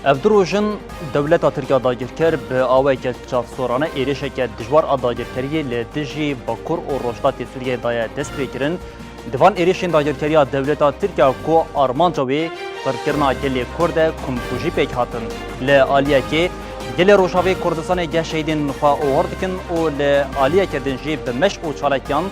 افدروجن دولت ترکیه داگیرکر به آوای که چافسورانه ایریشه که دجوار داگیرکری لدجی باکور و روشتات سوریه دای دست بکرن دوان ایریشین داگیرکری دولت ترکیه کو آرمان جوی قرکرنا گلی کرد کمکوژی پیک هاتن لآلیه که گلی روشاوی کردستان گشیدین نخوا اووردکن و لآلیه کردن جی بمش و چالکیان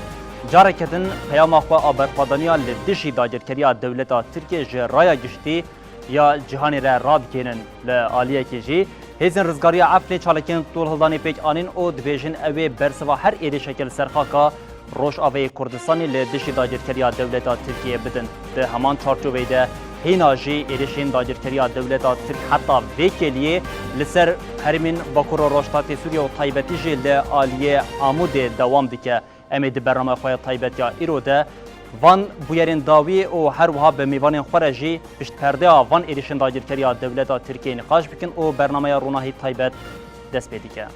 جاره کردن پیام اخوا آبرپادانیا لدجی داگیرکری دولت ترکیه جرایا گشتی یا جهانی را راب کنن لآلیه کجی هزین رزگاری عفلی چالکین طول هلدانی پیک آنین او دویجن اوی برسوا هر ایری شکل سرخاکا روش آوی کردستانی لدشی داگیرکری دولت ترکیه بدن ده همان چارچوبه ده هینا جی ایریشین داگیرکری دولت ترک حتی ویکلیه لسر هرمین باکور و روشتات سوریه و طایبتی جی لآلیه آمود دوام دیکه امید برنامه خواه طایبت یا ایرو ده وان بویرین داوی و هر وها به میوان خورجی پشت پرده وان ایریشن داگیرکری دولت ترکیه نقاش بکن و برنامه روناهی طایبت دست پیدا که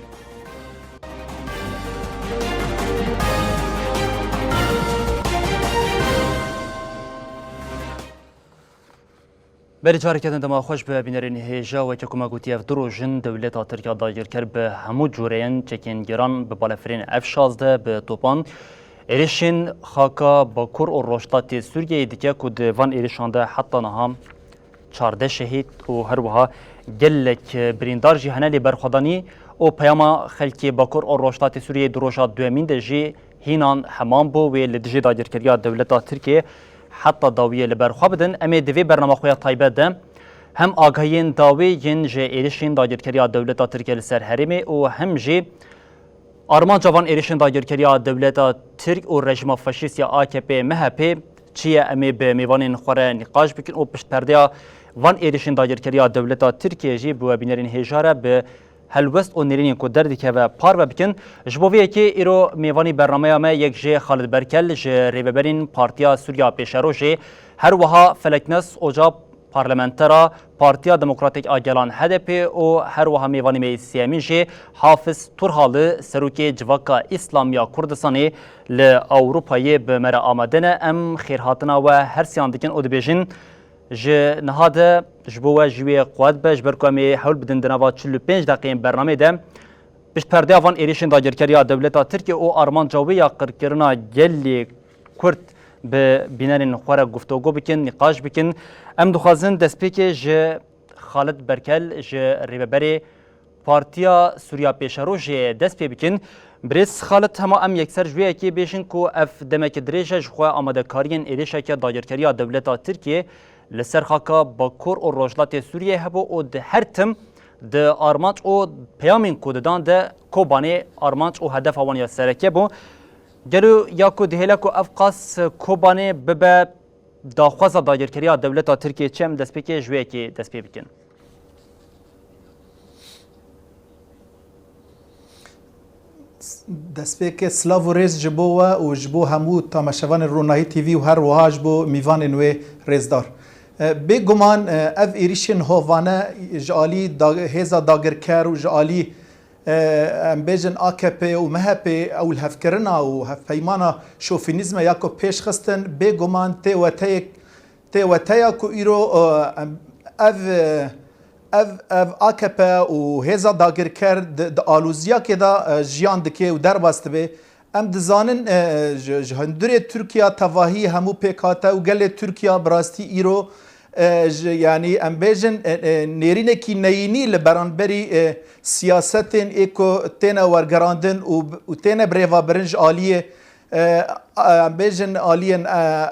بری جاری کردن دما خوش به بینرین هیجا و که کما گوتی اف دروژن دولت ترکیه داگیرکر به همو جورین چکین گران به بالافرین F-16 به توپان ایریشین خاکا باکور و روشتات سوریه دیگه که دوان ایریشانده حتی نها 14 شهید و هر وها گلک بریندار جی هنالی برخودانی و پیاما خلکی باکور و روشتات سوریه دروشات دوامین ده جی هینان همان بو و لدجی داگیرکری دولت ترکیه حتی داویه لبرخوا بدن امی دوی برنامه خویا طایبه ده هم آگاهین داوی ین جی ایریشین داگیرکری دولت ترکیه لسر هرمی و هم جی آرمان جوان ایریشن داگیرکری دولت ترک و رژیم فاشیست یا AKP MHP چیه امی به میوان خوره نقاش بکن و پشت پرده وان ایریشن داگیرکری دولت ترکیه جی بو بینرین هجاره به هلوست و نرینین کو دردی که و پار بکن جبویه که ایرو میوانی برنامه ما یک جه خالد برکل جه ریبرین پارتیا سوریا پیشروجی هر وها فلکنس اوجا پارلمانترا پارتیا دموکراتیک آگلان HDP و هر وها میوانی می سیامی جه حافظ تورحاlı سروکی جواکا اسلامیا کردستانی ل اوروپایی به مر آمدنه ام خیرهاتنا و هر سیان دیکن او دبیجن جه نهاده جبوه جوی قواد به جبرکامی حول بدن دنوا 45 دقیقه برنامه ده بشت پرده وان ایریشن داگیرکری دولت ترکیه او آرمان جاوی یا قرکرنا گلی کرد به بینرین خوره گفتگو بکن نقاش بکن ام دخوازن دست جه خالد برکل جه ریبری پارتیا سوریا پیشرو جه دست پی بکن بریس خالد هما ام یکسر جویه که بیشن کو اف دمک دریجه جخواه آماده کارین ایریشه که داگیرکری دولت ترکیه لسر خاکا باکور و روشلات سوریه هبو و ده هر تم ده آرمانچ و پیامین کوددان ده کوبانه آرمانچ و هدف آوانی سرکه بو گلو یاکو دهیلا کو افقاس کوبانه ببه داخواز داگیرکری دولت ترکیه چم دست پیکه جویه که دست پی بکن دست پیکه سلاو و ریز جبو و جبو همو تامشوان روناهی تیوی و هر وها جبو میوان نوی ریزدار بگمان اف ایریشن هوانه جالی هزا داگرکر و جالی بیجن AKP و MHP او الهفکرنا و هفپیمانا شوفینیزم یاکو پیش خستن بگمان تیوتیا کو ایرو اف AKP و هزا داگرکر د آلوزیا که دا جیان دکه و در باست به ام دزانن جهندوری ترکیه تواهی همو پیکاتا و گل ترکیه براستی ایرو یعنی ام بیجن نیرینه کی نینی لبرانبری سیاستین ایکو تینا ورگراندن و تینا بریوا برنج آلیه ام بیجن آلیه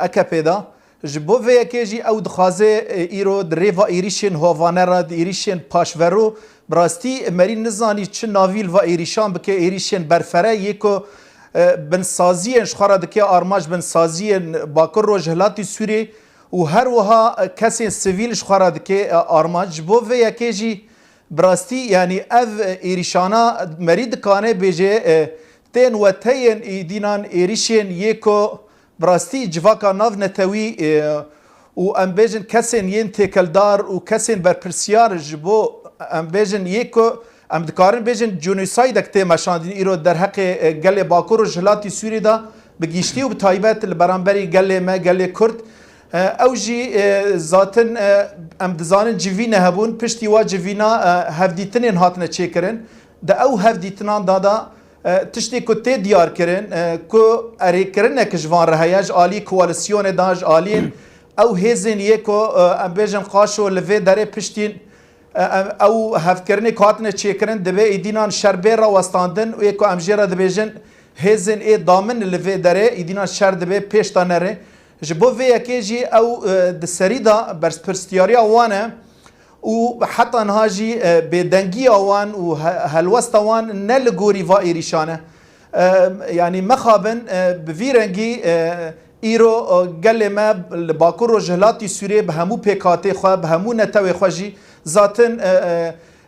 AKP دا جبو وی که جی او دخوازه ایرو دریوا ایریشن هوانه را ایریشن پاشورو براستی مرین نزانی چه ناویل و ایریشان بکه ایریشن برفره یکو بنسازی شخارا دکه آرماج بنسازی باکر رو جهلاتی سوری و هر وها کسی سویل شخارا دکه آرماج بو و یکی جی براستی یعنی اف ایریشانا مرید کانه بیجه تین و تین ایدینان ایریشن یکو براستی جواکا ناو نتوی و ام بیجن کسین ین تکلدار و کسین برپرسیار جبو ام بیجن یکو ام دکارن بیجن جونیساید اکته مشاندین ایرو در حق گل باکور و جلاتی سوری دا بگیشتی و بتایبت لبرانبری گل ما گل کرد او جی ذاتن ام دزانن جوینا هبون پشتی وا جوینا هفدیتنین هاتنه چیکرن ده او هفدیتنان دادا تشتی کو تی دیار کرن کو اری کرن که جوان رهیاج عالی کوالسیون داج عالین او هزین یکو ام بیجن قاشو لوی داره پشتین او هفکرنی کاتنه چیکرن دبه ایدینان شربه را وستاندن و یکو امجیرا دبیجن هزین ای دامن لوی داره ایدینان شر دبه پیشتانره جبو في يكيجي او دسريدا برسبرستياريا وانا وحتى نهاجي بدنجي وان وهالوسط وان نلغوري فايريشانه يعني مخابن بفيرنجي ايرو قال ما باكورو جهلاتي سوري بهمو بيكاتي خو بهمو نتوي خوجي ذاتن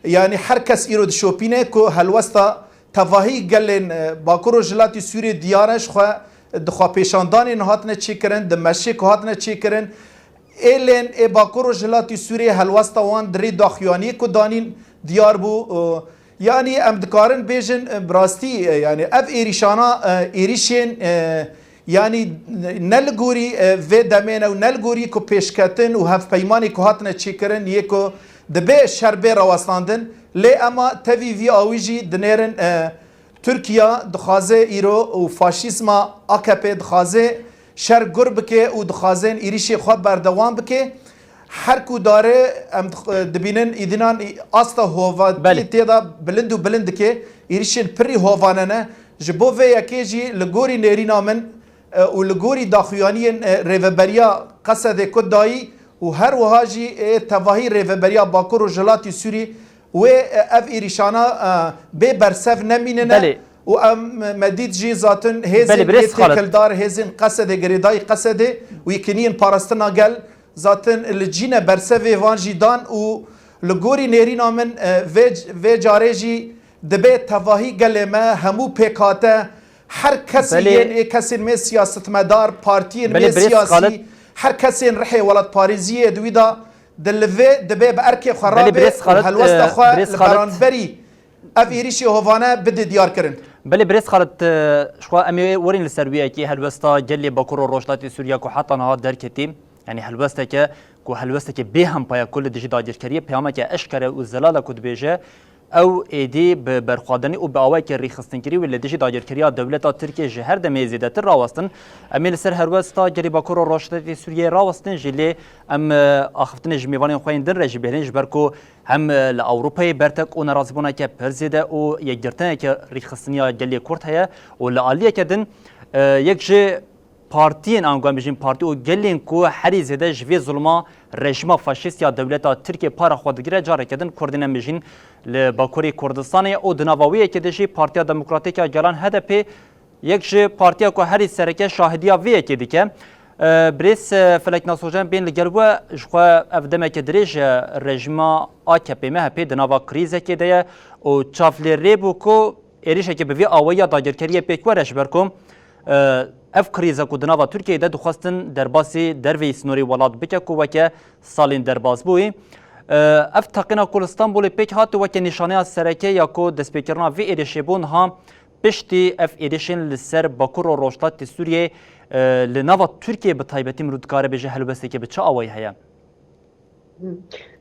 يعني حركس ايرو دشوبينه كو هالوسط تفاهي قال باكورو جهلاتي سوري ديارش خو دخوا پیشاندانی هاتنه چی کرن دمشق هاتنه چی کرن ایلن ای باکور جلاتی سوریه هلوستا وان دری داخیانی کو دانین دیار بو یعنی ام دکارن بیجن براستی یعنی اف ایریشانا ایریشین یعنی نلگوری و دمینه و نلگوری کو پیشکتن و هف پیمانی کو هاتنه چی کرن یکو دبه شربه راوستاندن لی اما تاوی وی آویجی دنیرن ترکیه دخوازه ایرو و فاشیسم AKP دخوازه شر گر بکه و دخوازن ایریشی خواب بردوام بکه هر کو داره ام دبینن ایدینان استا هوا تیدا بلند و بلند که ایریشین پری هواننه جبو و یکیجی لگوری نرینا من و لگوری داخویانی ریوبریا قصد کدایی و هر وهاجی تواهی ریوبریا باکور و جلاتی سوری و اف ایریشانا به برسف نمیننه و ام مدید جی ذاتن هزین تکلدار هزین قصده گریدای قصده و یکنین پارستنا گل ذاتن الجینه برسف وان جیدان و لگوری نرینا من و جاره جی دبه تواهی گل ما همو پیکاته هر کسی کسی می سیاست مدار پارتی می سیاسی هر کسی رحی ولد پاریزیه دویدا دلوه دبه بارکی خرابه هلوست خواه لبرانبری اف ایریشی هوانه بده دیار کرن بله بريس خالد شو امي ورين السربيه كي هلوستا جلي باكور روشتات سوريا كو حتى نها دركتي يعني هلوستا كو هلوستا كي بهم بايا كل دجي داجر كريه بياما كي اشكره وزلاله كود بيجه او ايدي برخوادني او باوي كي ريخستن كري ولا دجي داجر كريا دولتا تركيا جهر د ميزيدت راوستن امي السر هلوستا جلي باكور روشتات سوريا راوستن جلي ام اخفتن جميوان خوين در رجي بهرنج بركو هم لاوروبای برتك اون رازبونا که پرزیده او یک گرتن که ریخستنیا جلی کورت هیا و لالیه کدن یک جه پارتین آنگام بجیم پارتی او گلین کو هری زده جوی ظلما رژیم فاشیست یا دولت ترکیه پارا خودگیره جاره کدن کردن بجین لباکوری کردستان او دناواویه که دجی پارتیا دموکراتیک جلان HDP یک جه پارتیا کو هری سرکه شاهدیا ویه که دیگه بريس فلك ناسوجان بين الجلوة جوا أفدم كدريج رجما AKP ما هبي دناوا كريزة كده و تشافلي ريبوكو إيريش كي بفي آوية داجر كريه بيكورش بركم اف كريزة كو دناوا تركيا ده دخواستن درباسي دروي سنوري ولاد بكاكو وكا سالين درباس بوي اف تاقينا كل اسطنبول بيك هاتو وكا نشانيا السركي ياكو دسبيكرنا في إيريش بون ها بشتي اف إيريشن للسر باكور و روشتات سوريا لناوا تركيا بتايبتي مرودكاره بجه هلوسته که بچه آوایی هیا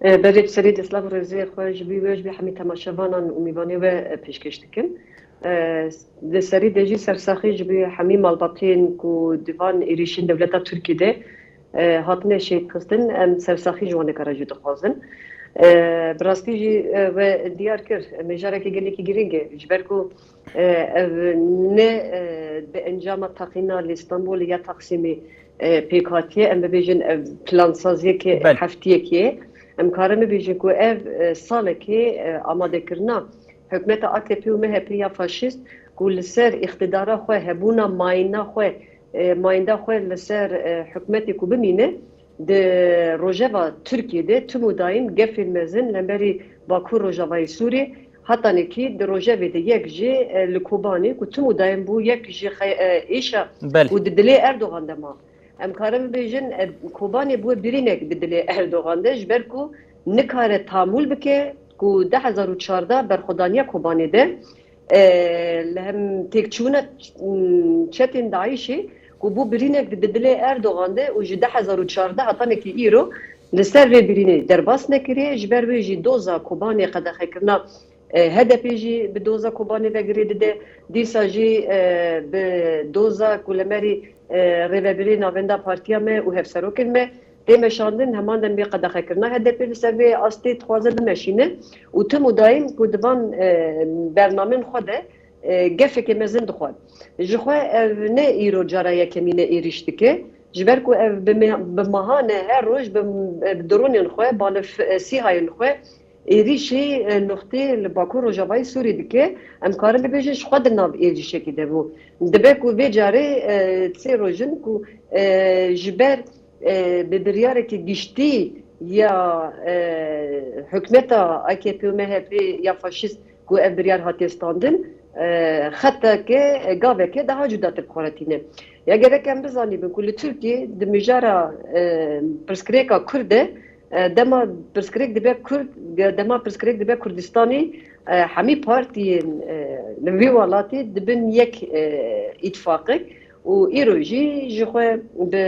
برید سرید اسلام رزی خواهش بیوش بی همی تماشاوانان امیوانی و پیشکش دکن سرید جی سرساخی جبی همی مالباتین کو دیوان ایریشین دولتا ترکی ده هاتنه شید خستن ام سرساخی جوانه کارا دخوازن براستی جی و دیار کر مجاره که گلی که گرینگه جبرکو نه به انجام تقینا لإسطنبول یا تقسیمی پیکاتیه ام ببیجن پلانسازی که هفتیه که ام کارم ببیجن که اف ساله که آماده کرنا حکمت AKP و MHP یا فاشیست که لسر اقتدارا خواه هبونا ماینا خواه ماینده خواه لسر حکمتی که بمینه ده روژاوا ترکیه ده تمو دایم گفل مزن لنبری باکور روژاوای سوری حتی نکی در روژاوی ده یک جه لکوبانی که تمو دایم بو یک جه ایشا و دلی اردوغان ده ما امکارم بیجن کوبانی بو برینک دلی اردوغان ده جبر کو نکاره تعمل بکه که 2014 برخودانیا کوبانی ده لهم تکچونه چتین داعشی کو بو برینک ددل اردوغان ده و جده 2014 هاتانه کی ایرو لسر و برینه درباس نکریه جبر و جی دوزا کوبانی قدخه کرنا هدف جی به دوزا کوبانی وگرید ده دیسا جی به دوزا کلمری ریوبری ناوندا پارتیا me و هفسروکن me تیم شاندن همان دم بی قدخه کرنا هدف لسر و استی خوازه بمشینه و تو مدایم کودبان برنامه خوده گفه که مزند خواد جخوا نه ایرو جارا کمینه ایریشتکه جبر کو به ماهانه هر روز به درون خو بالف سیهای خو ایریشی نقطه لباکو روجاوای سوری دکه امکار ببیجش خود ناب ایریشه که دبو دبه کو بیجاره سی روزن کو جبر به بریاره که گشتی یا حکمتا AKP و MHP یا فاشیست کو بریار هاتیستاندن خطه که گاوه که daha جداتر بخورتینه یا گرکم بزانی بین کل ترکیه دمجارا پرسکریکا کرده دما پرسکریک دبه کرد دما پرسکریک دبه کردستانی همی پارتی نوی والاتی دبن یک اتفاقی و ایروژی جخوه به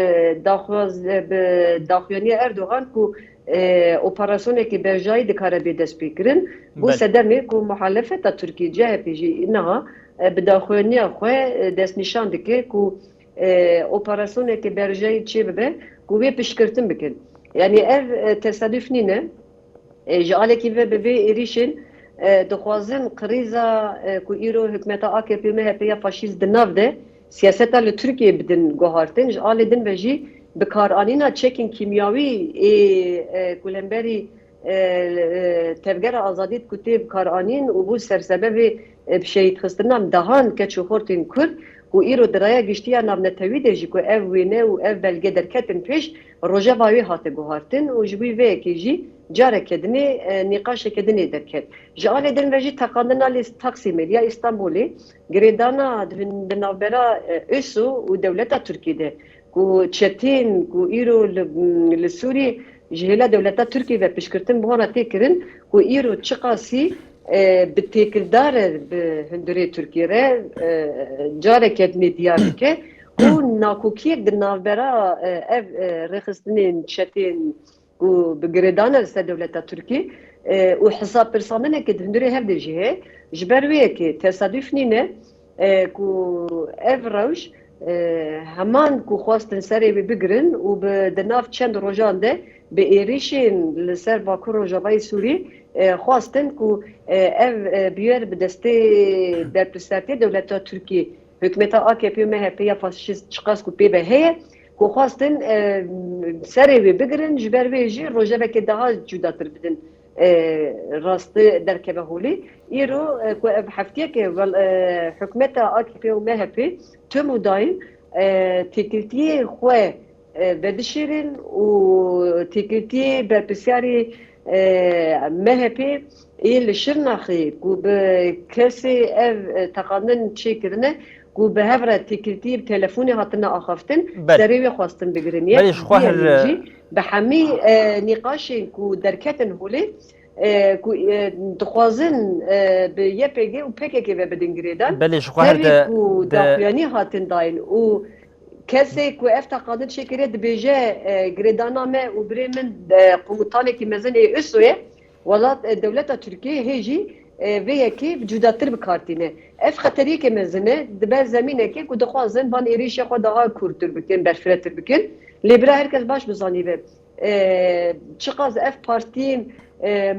داخوانی اردوغان کو اپراسیونی که برجای دکاره به دست بگیرن بو سدمی کو محالفت ترکیه جه پیجی اینها به داخوانی خو دست نشان دکه کو اپراسیونی که برجای چی ببه کو به پیشکرتن بکن یعنی ev tesadüf nine جاله کی به به ایریشن دخوازن قریزا کو ایرو حکمت AKP MHP یا فاشیست دناو ده siyaseta li Türkiye bidin gohartin jale din beji bi karanîna çekin kimyawî kulemberi tevgera azadî ku tê karanîn û bû sersebebê şehîdxistina dahan keçûxortên Kurd ku îro diraya giştiya navnetewî de jî ku ev wêne û ev belge derketin pêş rojeva wê hate guhartin û ji wî vêyekê jî careke dinê nîqaşeke dinê derket. Ji alê din ve jî teqandina lê Taksimê ya İstanbulê girêdana di navbera ÖSO û dewleta Tirkiyeyê ku çetin ku îro li Sûriyê ji hêla dewleta Tirkiye ve piştgirtin bi wana tê kirin ku îro çi qasî bi têkildar bi hundirê Tirkiye re careke dinê diyar dike û nakokiyek di navbera ev rêxistinên çetên ku bi girêdana li ser dewleta Tirkiye û hesabpirsanînekê di hundirê hev de jî heye ji ber wê yekê tesadüf nîne ku ev rewş heman ku xwastin serê wê bigirin û di nav çend rojan de bi êrişên li ser Bakur Rojavayê Sûrî xwastin ku ev bûyer bi destê berpirsatiyê dewleta Tirkiye hükümeta AKP MHP ya faşist çıkas ku pê ve heye ku xwastin serê wê bigirin ji ber wê jî rojevekê daha cudatir bidin rastı derkebe holî îro ku ev heftiyekê hükümeta AKP û MHP tüm dayîn têkiltiyê xwe vedişêrin û têkiltiyê berpirsyarê MHP ê li Şirnexê ku bi kesê ev teqandin çêkirine ku bi hev re têkiltiyê bi telefonê hatine axaftin serê wê xwastin bigirin yek jî bi hemî nîqaşên ku derketin holê ku dixwazin bi YPG û PKK ve bidin girêdan tevî ku daxuyanî hatin dayîn û kesê ku ev teqandin çêkiriye dibêje girêdana me û birê min komutanekî mezin ê ÖSO'ye welat dewleta Tirkiyeyê hê jî vê yekê cudatir bikartîne ev xeteriyekê mezin e dibe zemînekê ku dixwazin van êrişê xwe daha kûrtir bikin berfirehtir bikin lê bira herkes baş bizanîbe çiqas ev partiyên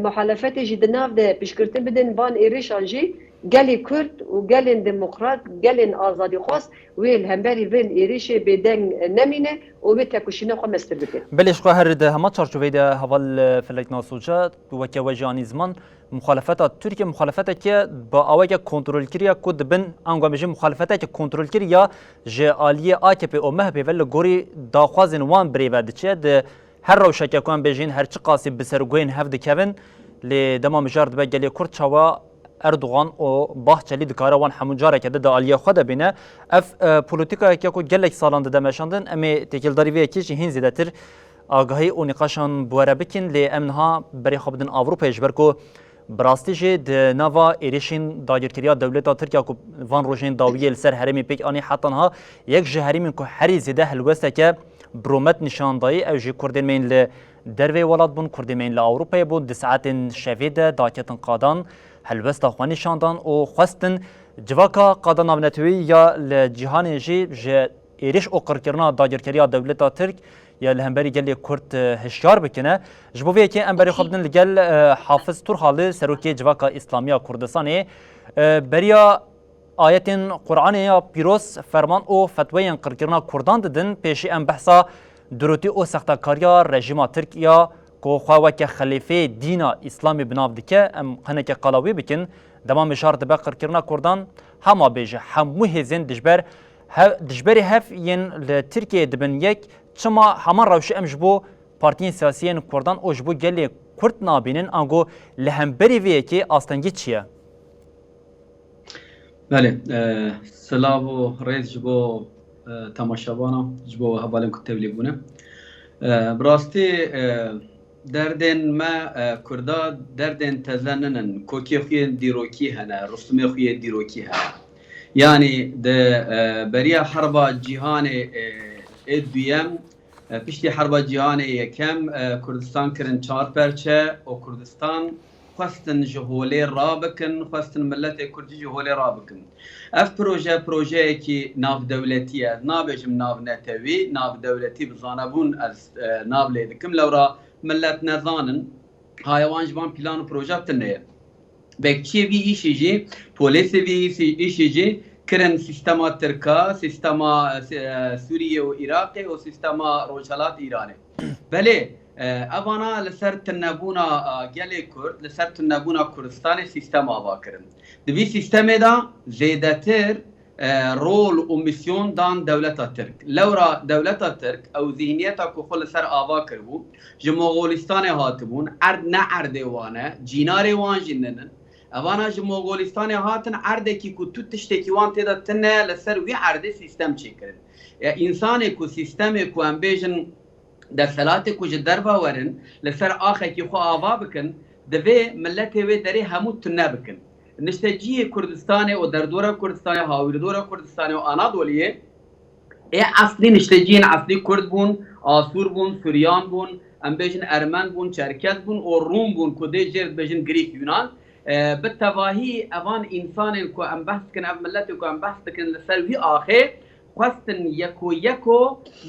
muhalefetê jî di nav de piştgirtin bidin van êrişan jî gelê Kurd û gelên demokrat gelên azadîxwaz wê li hemberî vên êrişê bêdeng nemîne û wê tekuşîna xwe mestir bikin. Belê ji xwe her di hema çarçoveyê de heval felek nasûca weke we janî ziman muhalefeta Tirkiye muhalefeteke bi aweke kontrolkiriya ku dibin ango bêjin muhalefeteke kontrolkiriya ji aliyê AKP û MHP ve li gorî daxwazên wan birêve diçe di her rewşeke ku em bêjin her çi qasî bi serguhên hev dikevin lê dema mijar dibe gelê Kurd çawa Erdoğan û Bahçeli dikare wan hemû careke de aliyê xwe de bîne ev polîtikayeke ku gelek salan dide meşandin em ê têkildarî vê yekê jî hîn zêdetir agahî û nîqaşan bi were bikin lê em niha berê xwe bidin Avrupayê ji ber ku براستی جه ده نوا ایریشین داگیرکریا دولتا ترکیه کو وان روشین داویه لسر هرمی پیک آنی حتی ها یک جه هرمی که هری زده هلوسته که برومت نشاندایی او جه کردین مین ل دروی ولاد بون کردین مین ل اوروپای بون دساعت شویده داکتن قادان هلوسته خوانی شاندان و خواستن جواکا قادان نابنتوی یا لجهان جه ایریش او قرکرنا داگیرکریا دولتا ترک یا لهمبری گلی کرد هشیار بکنه جبوی که امبری خبدن لگل حافظ تورخالی سروکی جواکا اسلامیا کردستانی بریا آیت قرآن یا پیروس فرمان او فتوی قرکرنا کردان ددن پیشی ام بحثا دروتی او سختکاریا رژیم ترکیا کو خواهک خلیفه دینا اسلامی بناو دکه ام هنک قلاوی بکن دمام اشاره دبا قرکرنا کردان هما بیجه همو هزین دجبری هف ین لترکیه دبن یک چما همان روشی امجبو پارتین سیاسیین کردان او جبو گلی کرد نابینن آنگو لهمبری ویه که آستنگی چیه؟ بله سلام و ریز جبو تماشابانا جبو حوالم کتبلی بونه براستی دردن ما کردا دردن تزننن کوکی خوی دیروکی هنه رستمی خوی دیروکی هنه یعنی ده بریا حرب جهان دویم پشتی حرب جهان یکم کردستان کرن 4 پرچه و کردستان خواستن جهولی را بکن خواستن ملت کردی جهولی را بکن اف پروژه که ناف دولتیه نابجم ناف نتوی ناف دولتی بزانبون از ناف لیدکم لورا ملت نزانن هایوان جبان پلان و پروژه بتنه بکچی وی ایشی جی پولیس وی ایشی جی کرن سیستما ترکا سیستما سوریه و عراق و سیستما روشالات ایرانه بله اوانا لسر تنبونا گلی کرد لسر تنبونا کردستان سیستم آوا کرن دوی سیستم دا زیدتر رول و میسیون دان دولتا ترک لورا دولتا ترک او ذهنیتا که خل سر آوا کربو جمغولستان هاتبون نه عردوانه جینار وان جننن اوانا جمغولستان هاتن عرده کی کو تو تشتکی وان تدا تنه لسر وی عرده سیستم چی کرن انسان کو سیستم کو امبیژن در سلات کو جدر باورن لسر آخه کی خو آوا بکن دوی ملت وی دری همو تنه بکن نشتجی کردستان و در دور کردستان هاویر دور کردستان و آنادولیه اصلی نشتجین اصلی کرد بون آسور بون سوریان بون امبیژن ارمن بون چرکز بون و روم بون کده جرد بیژن گریک یونان بالتواهی اوان انسان کو ام بحث کن اف ملت کو ام بحث کن لسر وی آخه خواستن یکو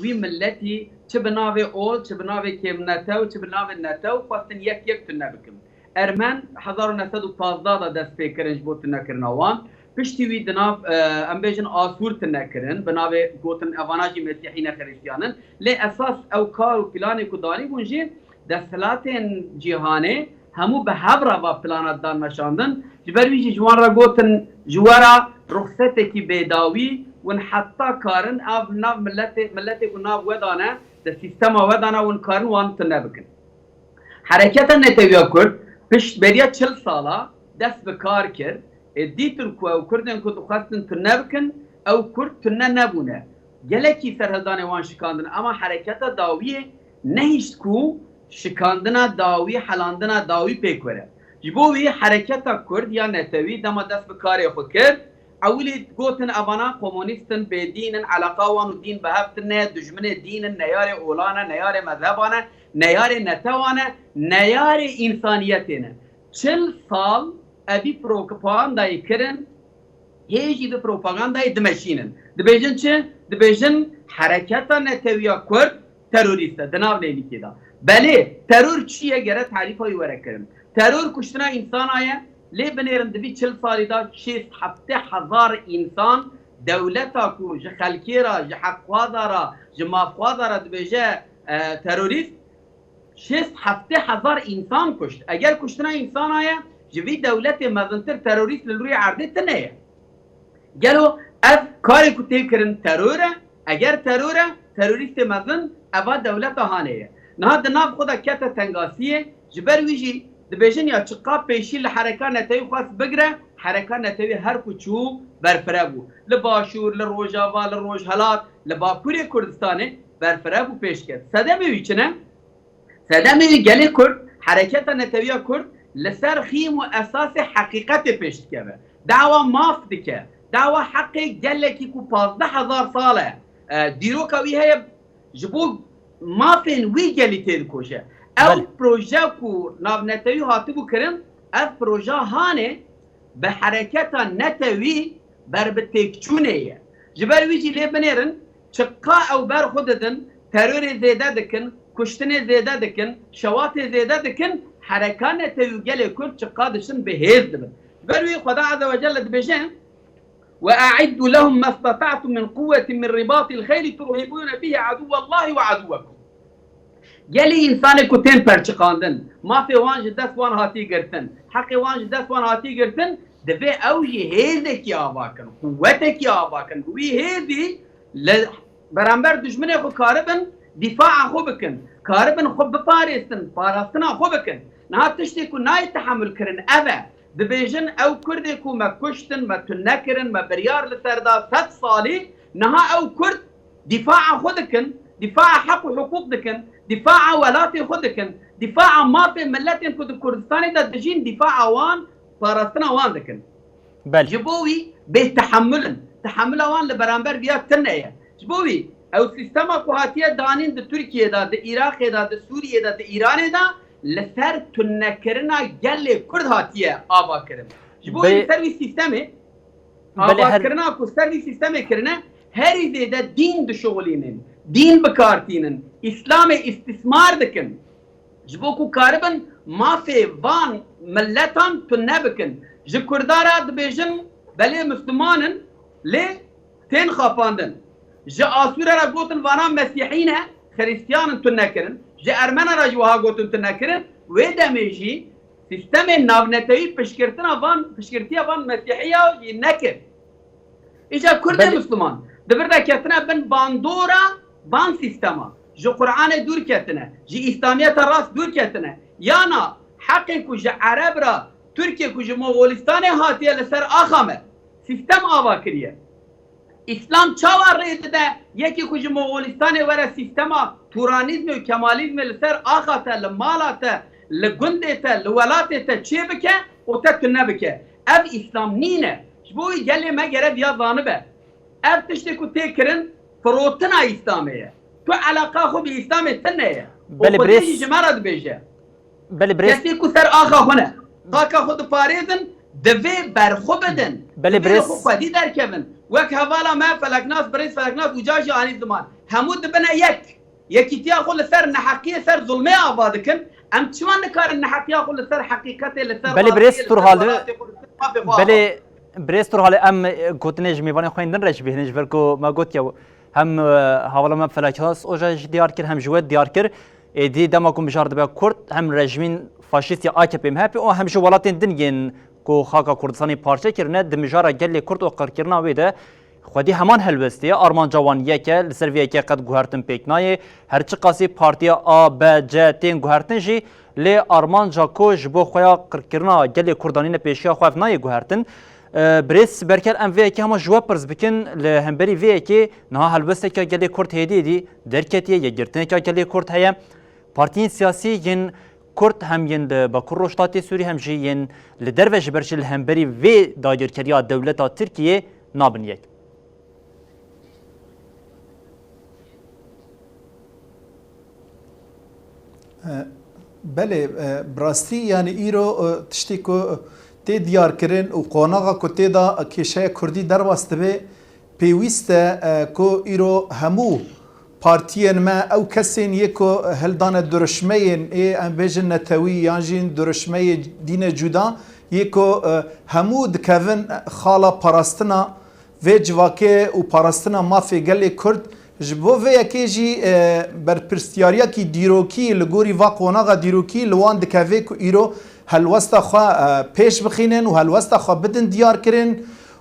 وی ملتی چه بناوه اول چه بناوه کمنتو چه بناوه نتو خواستن یک تنه بکن ارمن 1915 دست پیکرنج بو تنه کرنوان پشتی وی دناف امبیژن آسور تنه کرن بناوه گوتن اواناجی مسیحین خریسیانن لی اساس او کار و پلانی کو دانی بونجی دستلات جهانه همو به هبرا و پلانات دان نشاندن جبرویجی جوان را گوتن جوارا رخصت کی بیداوی ون حتی کارن او ناو ملت کو ناو ودانه ده سیستم ودانه ون کارن وان تنه بکن حرکت نتویا کرد پشت بریا 40 سالا دست به کار کرد دیتر کو او کردن کو خواستن تنه بکن او کرد تنه نبونه گلکی سرهدان وان شکاندن اما حرکت داویه نهیشت کو شکاندنا داوی حلاندنا داوی پیکوره جبوی حرکت کرد یا نتوی دما دست به کار خود کرد اولی گوتن ابانا کمونیستن به دینن علاقاوان و دین به هفتنه دجمن دینن نیار اولانه نیار مذهبانه نیار نتوانه نیار انسانیتینه 40 سال ابی پروپاگاندای کرن هیچی ده پروپاگاندای دمشینن دبیجن چه؟ دبیجن حرکت نتویا کرد تروریسته دناو نیلی دا بله ترور چیه گره تعریف های وره کرن ترور کشتنا انسان آیه لی بنیرن دوی 40 سالی دا 6,000 انسان دولتا کو جه خلکی را جه حقوازا را جه مافوازا را دبیجه تروریست 6,000 انسان کشت اگر کشتنا انسان آیه جوی دولت مزنتر تروریست لروی عرده تنه گلو اف کاری که تیل کرن تروره اگر تروریست مزن اوا دولت هانه نه دناف خدا کتا تنگاسیه جبر ویجی دبیجن یا چقا پیشی لحرکان نتوی خواست بگره حرکان نتوی هر کچو برفره بو لباشور لروجاوا لروجهلات لباکوری کردستانه برفره بو پیش کرد صدمه وی چنه؟ صدمه وی گلی کرد حرکت نتوی کرد لسر خيم واساس حقيقة بيشت كبه دعوة ماف دكه دعوة حقي جلكي كو 15000 ساله ديروكا وي هي جبو مافين وي جلي تيدكوشه او بروجا كو نابنتوي هاتبو كرن اف بروجا هانه بحركتا نتوي بربتكچونه جبر ويجي لبنيرن شقا او بر خوددن ترور زياده دكن كشتن زياده دكن شوات زياده دكن حركان نتوي جلي كل شقا دشن بهيز دبن جبر خدا عز وجل دبجان وأعدوا لهم ما استطعتم من قوة من رباط الخيل ترهبون به عدو الله وعدوكم. جلي إنسان كتين برشقاندن ما في وانج دس وان هاتي قرتن حقي وانج دس وان هاتي قرتن دفع أوجي هيدك يا باكن قوتك يا باكن وي هيدي برامبر دشمن خو كاربن دفاع خو بكن كاربن خو ببارستن بارستنا خو بكن نها تشتكو ناي تحمل كرن أبا دبيجن او كردكو ما كشتن ما تنكرن ما بريار لسردا 6 صالي نها او كرد دفاع خودكن دفاع حق وحقوق دكن دفاع ولاتي خودكن دفاع ما في ملتين كود كردستان دا دجين دفاع وان فارستنا وان دكن بل جبوي بتحملن تحمل وان لبرامبر بيا تنيا جبوي او سيستما كو هاتيه دانين د تركيا دا د عراق دا د سوريا دا د ايران دا لسر تنكرنا جل كرد هاتيه آبا كرم جبوي سروي سيستمي آبا كرنا كو سروي سيستمي كرنا هري زيدا دين دشغلينن دين بكارتينن اسلام استثمار دكن جبوكو كاربن ما في وان ملتان تنبكن جي كردارا دبيجن بلي مسلمانن لي تين خافاندن جي آسورا را قوتن وانا مسيحيين خريستيان تنكرن جي ارمنا را جوها قوتن تنكرن ويدا ميجي سيستم ناونتوي بشكرتنا وان بشكرتيا وان مسيحية ينكر إجا كرد مسلمان دبردا كتنا بن باندورا بان سيستما جو قرآن دور كتنا جي إسلامية الراس دور كتنا يانا حقي كو جي عرب را تركيا كو جي مغولستان هاتيا لسر آخامه سيستم آوا كريه اسلام چاوار رید ده یکی کجا مغولستان وره سیستما تورانیزم و کمالیزم لسر آخاته لمالاته لگندته لولاته چه بکه و تتنه بکه اف اسلام نینه جبوی گلی ما گره بیا ظانبه اف تشتی که تکرن فروتنا اسلامیه تو علاقه خو به اسلام تنه بله بریس جمارد بیجه بله بریس کسی که سر آخا خونه خاکا خود پاریزن دوی برخو بدن بله بریس خودی در کبن وك هوالا ما فلكناس بريس فلكناس وجاجي عن الزمان همود بنا يك تيا خل سر نحقيه سر ظلمي ابادكن ام شلون نكار النحقيه خل سر حقيقته لسر بله بريس تور حاله بله بريس تور حاله ام گوتنج میوان خويندن رش بهنج بركو ما گوت يا هم هوالا ما فلكناس اوجاج ديار كر هم جوت ديار كر دي دماكم بشار دبا كرد هم رژیم فاشیست یا AKP مهپی او هم شو ولاتین دنگین کو خاکا کردستانی پارچه کرنه دمجارا گلی کرد و قر کرنا ویده خودی همان هلوستی آرمان جوان یکه لسر ویکه قد گوهرتن پیکنای هرچی قاسی پارتیا آ ب ج تین گوهرتن جی لی آرمان جاکوش بو خویا قر کرنا گلی کردانین پیشیا خواف نای گوهرتن بريس بركل ام في كي هما جوابرز بكن لهمبري في كي نها هلوسته كي گلی کرد هدی دی درکتیه یگرتنه كي گلی کرد هيا بارتين سياسي ين كرد هم ين باكر روشتاتي سوري هم جي ين لدروج برشل همبري في داير كريا دولة تركيا نابن يك بله براستي يعني ايرو تشتيكو تي ديار كرين و قوناغا كو تيدا كيشايا كردي درواست بي بيويستا كو ايرو همو پارتیان ما او کسین یکو هلدان درشمین ام بیجن نتوی یانجین درشمه دین جدا یکو همود کون خالا پاراستنا و جواکه و پاراستنا مافی گلی کرد جبو و یکی جی بر پرستیاریا کی دیروکی لگوری و قوناغا دیروکی لوان دکوه که ایرو هلوستا خواه پیش بخینن و هلوستا خواه بدن دیار کرن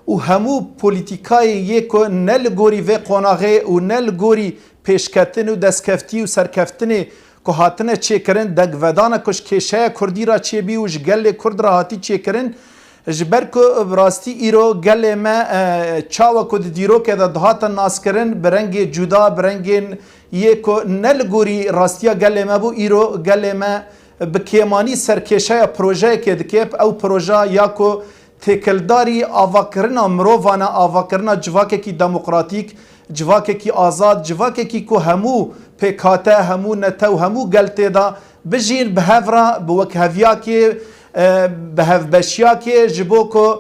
و همو پولیتیکای یکو نل گوری و قوناغه و نل گوری پیشکتن و دستکفتی و سرکفتن که هاتنه چه کرن دگ ودانه کش کشه کردی را چه بی و جگل کرد را هاتی چه کرن جبر که براستی ایرو گل ما چاوا کد دیرو که دهاتن ناس کرن برنگ جدا برنگ یکو نل گوری راستیا گل ما بو ایرو گل ما بکیمانی سرکشه پروژه که دکیب او پروژه یا کو تکلداری آواکرنا مرووانا آواکرنا جواکه کی دموکراتیک جواکه کی آزاد جواکه کی کو همو پیکاته همو نتو همو گلته دا بجین بهورا بوکهویا کی بهوبشیا کی جبو کو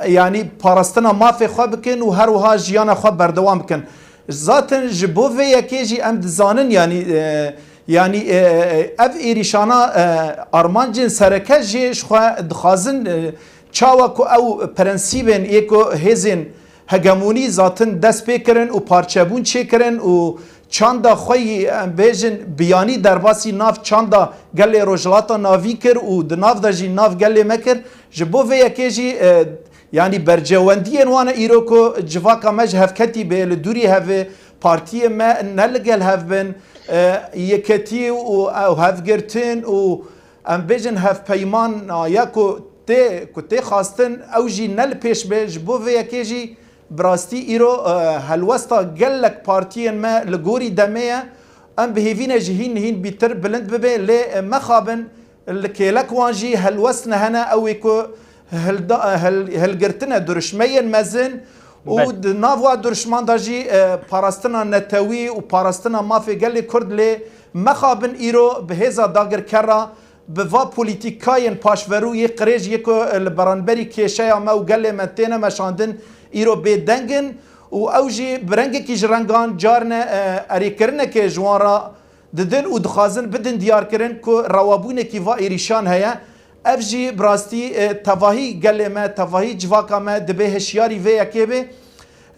یعنی پاراستنا مافی خواه بکن و هر وها جیانا خواه بردوام بکن ذاتن جبو و یکی جی ام دزانن یعنی اف ایریشانا ارمانجن سرکه جیش خواه دخازن چاوا کو او پرنسیبن ایکو هزین هگمونی ذاتن دست بکرن و پارچبون چه کرن و چاندا خوی بیجن بیانی درباسی ناف چاندا گله روجلاتا ناوی کر و دناف دا جی ناف گله مکر جبو و یکی جی یعنی برجواندی انوان ایرو کو جواکا مج هفکتی به لدوری هفه پارتی ما نلگل هف بن یکتی و هفگرتن و ام بیجن هف پیمان یا کو تی خواستن او جی نل پیش به جبو و یکی جی براستی ایرو هلوستا گلک پارتین ما لگوری دمیه ام بهیوین جهین هین بیتر بلند ببه لی مخابن لکیلک وانجی هلوست نهنه اوی که هلگرتنه درشمین مزن و ناوا درشمان داجی پاراستنا نتوی و پاراستنا مافی گلی کرد لی مخابن ایرو بهزا داگر کرا بوا پولیتیکاین پاشورو یک قریج یکو البرانبری کیشه ما و گلی منتینه مشاندن ایرو بدنگن و اوجی برنگ کی جرنگان جارنه اریکرنه که جوارا ددن و دخازن بدن دیار کرن کو روابونه کی وا ایریشان هيا افجی براستی تواهی گلمه تواهی جواکا ما دبه هشیاری و یکیبه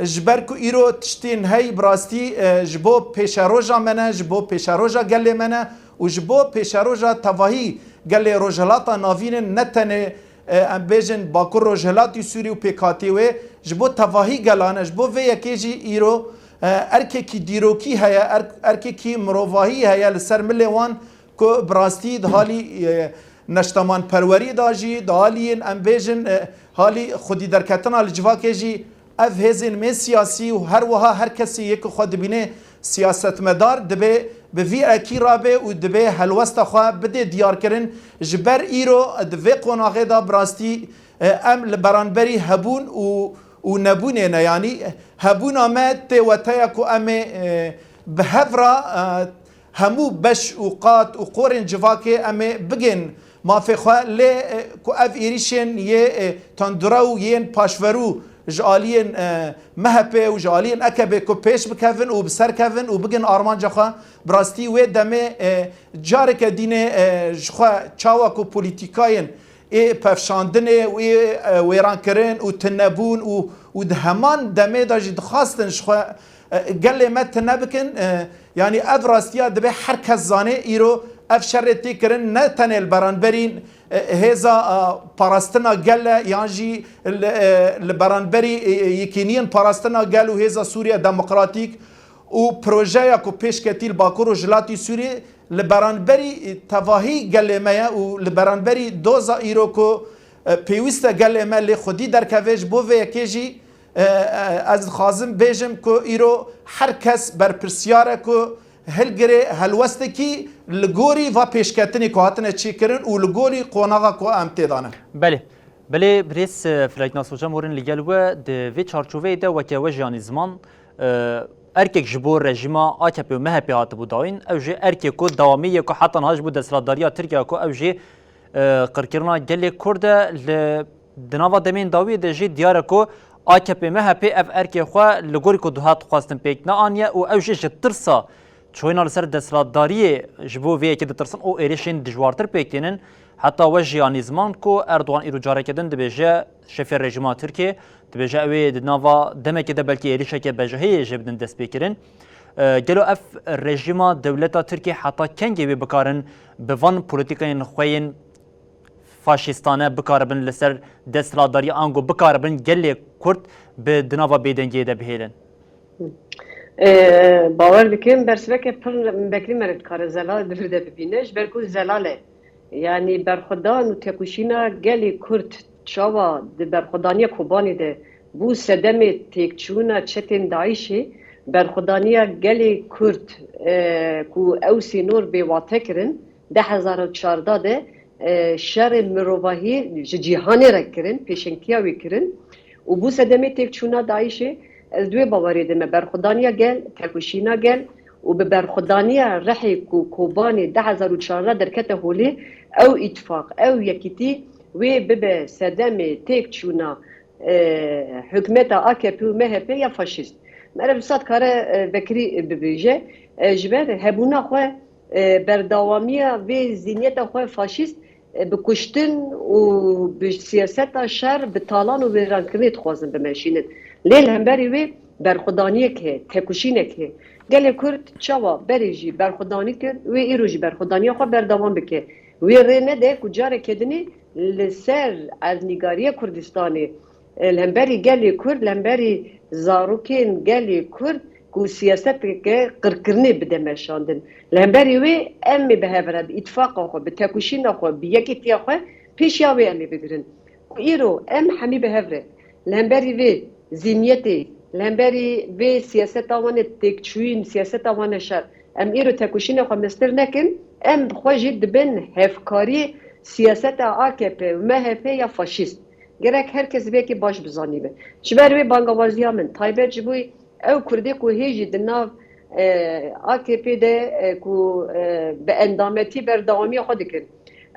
جبر کو ایرو تشتین هی براستی جبو پیشروجا منه جبو پیشروجا گله منه و جبو پیشروجا تواهی گله روجلاتا ناوین نتنه ام بیجن باکر روجلاتی سوری و پیکاتی و جبو تواهی گلانه جبو و یکیجی ایرو ارکه کی دیروکی هیا ارکه کی مروواهی هیا لسر ملیوان کو براستی دهالی نشتمان پروری داجی دهالین ام بیجن حالی خودی درکتنا لجواکه جی اف هزین می سیاسی و هر وها هر کسی یک خود بینه سیاست مدار دبه به وی اکی رابه و دبه هلوست خواه بده دیار کرن جبر ایرو دبه قناغه دا براستی ام لبرانبری هبون و نبونه نه یعنی هبون آمد و تیکو ام به هفرا همو بش و قات و قورن جواکه ام بگن ما في خوا ل كو اف ايريشن يه تندرو ين باشورو جالين مهبه و جالين اكبه كو بيش بكفن و بسر كفن و بگن ارمان جخوا براستي و دمه جارك دينه جخوا چاوا كو پوليتيكاين اي پفشاندنه و ويران كرن و تنبون و دهمان دمه داج دخواستن جخوا قال ما تنبكن يعني اف راستيا دبه هر کس زانه ايرو اف شرطی کرن نه تنه البرانبرین هزا پاراستنا گل یانجی البرانبری یکینین پاراستنا گل و هزا سوریا دموکراتیک و پروژه یا کو پیش کتیل باکور و جلاتی سوری البرانبری تواهی گل میا و البرانبری دوزا ایرو کو پیوسته گل مل خودی در کویج بو و یکیجی از خازم بیجم کو ایرو هر کس بر پرسیاره کو هلگره هلوسته کی لگوری و پیشکتنی که هاتنه چی کرن و لگوری قوناغا که امتدانه بله بریس فلاک ناسوجا مورن لگل و دوی چارچوه ده و که وجیانی زمان ارکک جبور رژیما آکپی و مهپی هات بوداین او جه ارکک که دوامیه که حتی نهاج بود دستلاتداریا ترکیه که او جه قرکرنا گلی کرده دناوا دمین داوی ده جه دیاره که آکپی مهپی اف ارکک خواه لگوری که دوهات خواستن پیک نه آنیه و او جه ترسا چوینا لسر دستلاتداری جبو وی که دترسن او ایریشین دجوارتر پیکتینن حتی وجیانی زمان کو اردوغان ایرو جاره کدن دبیجه شفیر رژیما ترکیه دبیجه اوی دناوا دمه که بلکی ایریشه که بجهی جبدن دست پیکرین گلو اف رژیما دولتا ترکیه حتی کنگی وی بکارن بوان پولیتیکین خوین فاشیستانه بکاربن لسر دستلاتداری آنگو بکاربن گلی کرد به دناوا بیدنگی ده بهیلن باور دکیم برسبک پر بکری مرد کار زلال درده ببینش برکو زلاله یعنی برخودان و تکوشینا گلی کرد چاوا ده برخودانی کوبانی ده بو سدم تکچونا چتن داعشی برخودانی گلی کرد کو اوسی نور به واته کرن 2014 de şer mirovahi ji cîhanê re kirin, pêşengiya wê kirin û bû sedemê têkçûna Daişê ez duê bawerê de me berxwedaniya gel, tevkuşîna gel û bi berxwedaniya Rihê ku Kobanê 2014 derkete holê ew îttifaq, ew yekîtî wê bibe sedemê têkçûna hükümeta AKP û MHP ya faşîst. Mere sat kare vekirî bibêje ji ber hebûna xwe berdawamiya vê zihniyeta xwe faşîst bi kuştin û bi siyaseta şer bi talan û wêrankirinê dixwazin bimeşînin. Lê li hemberî wê berxwedaniyek heye, têkuşînek heye. Gelê Kurd çawa berê jî berxwedanî kir, wê îro jî berxwedaniya xwe berdewam bike. Wê rê nede ku carek kedinî li ser erdnîgariya Kurdistanê li hemberî gelê Kurd, li hemberî zarokên gelê Kurd ku siyaseteke qirkirinê bide meşandin. Li hemberî wê em ê bihevre bi îttifaqa xwe, bi tekuşîna xwe, bi yekîtiya xwe pêşiya wê em ê bigirin. Îro em hemî bihevre. Li hemberî vê zihniyetê, li hemberî vê siyaseta wan ê têkçûyîn, siyaseta wan e şer. Em îro tekuşîna xwe mestir nekin, em xwe jî dibin hevkarî siyaseta AKP û MHP ya faşîst. Gerek herkes vêkî baş bizanîbe. Ji ber wê bangewaziya min taybet ji bo ew Kurdê ku hêjî di nav AKP de ku bi endametî berdewamiya xwe dikin.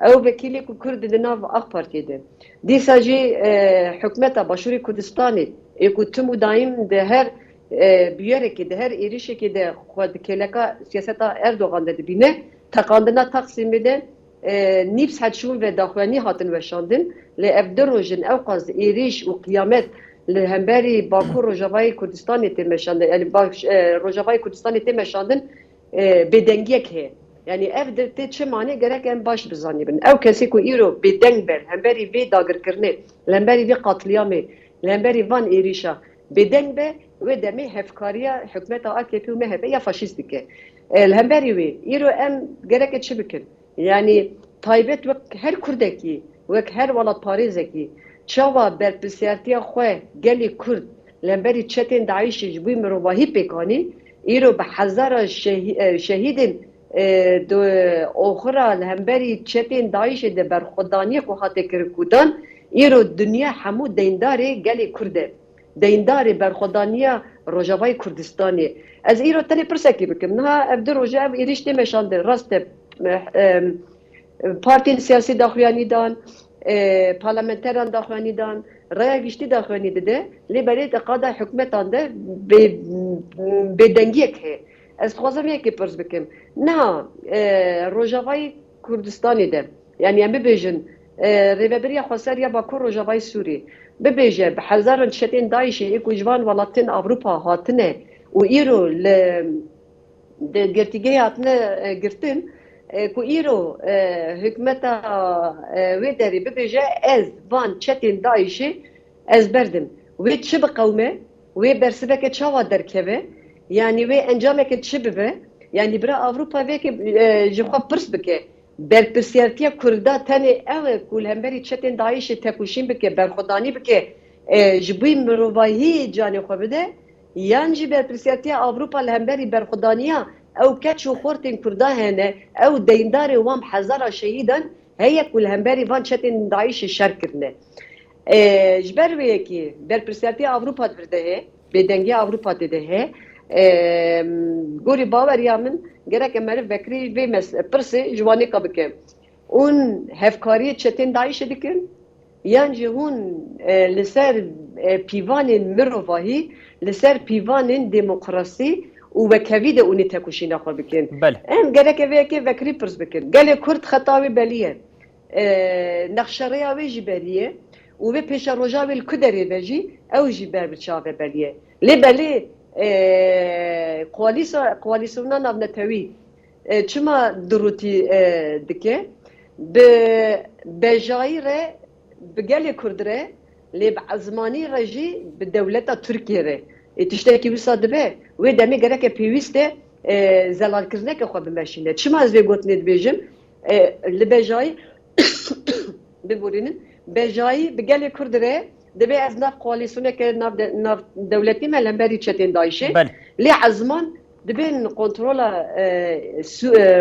Ew vekîlê ku Kurd di nav AK Parti'ye de. Dîsa jî hikûmeta Başûrê Kurdistanê ku tim û daîm di her biyerekê de her êrişekê de xwe di kêleka siyaseta Erdogan de dibîne teqandina Taksimê de nîv hedşûn ve daxuyanî hatin weşandin li ev di rojin ew qas êriş û qiyamet li hemberî Bakur Rojavayê Kurdistanê tê meşandin yani Rojavayê Kurdistanê tê meşandin bêdengiyek heye. Yani ev tê çi manê gerek em baş bizanîbin. Ew kesî ku îro bêdeng be, hemberî vê dagirkirinê, li hemberî vê qatliamê, li hemberî van êrîşa bêdeng be wê demê hevkariya hikûmeta AKP û MHP ya faşîst dike. Li hemberî wê îro em gerek çi bikin? Yani taybet wek her Kurdekî, wek her welatparêzekî çawa berpirsiyartiya xwe gelê Kurd li hemberî çetên Daişê ji bo mirovahî pêkanî îro bi hezara şehîdên oxira li hemberî çetên Daişê de berxwedaniyê ku hate kirin kudan îro dunya hemû deyndarê gelê Kurd e. Deyndarê berxwedaniya Rojavayê Kurdistanê. Ez îro tenê pirsekê bikim. Niha ev di roja ev êriş tê meşandin. Rast e partiyên siyasî daxuyanî dan, parlamenteran daxuyanî dan, raya giştî daxuyanî dide, lê berê te qada hikûmetan de bêdengiyek heye. Ez dixwazim yekê pirs bikim. Niha Rojavayê Kurdistanê de, yani em bibêjin rêveberiya Xweseriya Bakur Rojavayê Sûrî bibêje bi hezaran çetên Daişê ku ji van welatên Avrupa hatine û îro li girtîgehê hatine girtin ku îro hikûmeta wê derê bibêje ez van çetên Daişê ez berdim. Wê çi bi qewme, wê bersiveke çawa derkeve, yani wê encameke çi bibe, yani bira Avrupa vêkê ji xwe pirs bike. Berpirsiyartiya Kurda tenê ew e ku li hemberî çetên Daişê tepûşîn bike, berxwedanî bike, ji bo mirovahî canê xwe bide, yan jî berpirsiyartiya Avrupa li hemberî berxwedaniya ew keç û xortên Kurda hene, ew deyndarê wan hezara şehîdan heye ku li hemberî van çetên Daişê şer kirine. Ji ber wê yekî berpirsiyartiya Avrupa birde heye, bêdengiya Avrupa de heye. Gorî baweriya min gerek em meriv vekirî vê pirsê ji wanê ka bike. Hûn hevkariyê çetên Daişê dikin yan jî hûn li ser pîvanên mirovahî, li ser pîvanên demokrasî û wekevî de hûnê tekuşîna xwe bikin. Em gerek vê yekê vekirî pirs bikin. Gelê Kurd xeta wê belî ye. Nexşereya wê jî belî ye û vê pêşa roja wê li ku derê ve jî ew jî ber bi çavê belî ye. Lê belê koalîsyona navnetewî çima dirûtî dike bi bejayî re bi gelê Kurd re lê bi ezmanî re jî bi dewleta Tirkiye re tiştekî wisa dibe wê demê gerek pêwîst e zelalkirineke xwe bimeşîne. Çima ez vê gotinê dibêjim li bejayî biborînin bejayî bi gelê Kurd re dibe ez nav koalîsyoneke nav dewletî me li hemberî çetên Daişê lê ezman dibên kontrola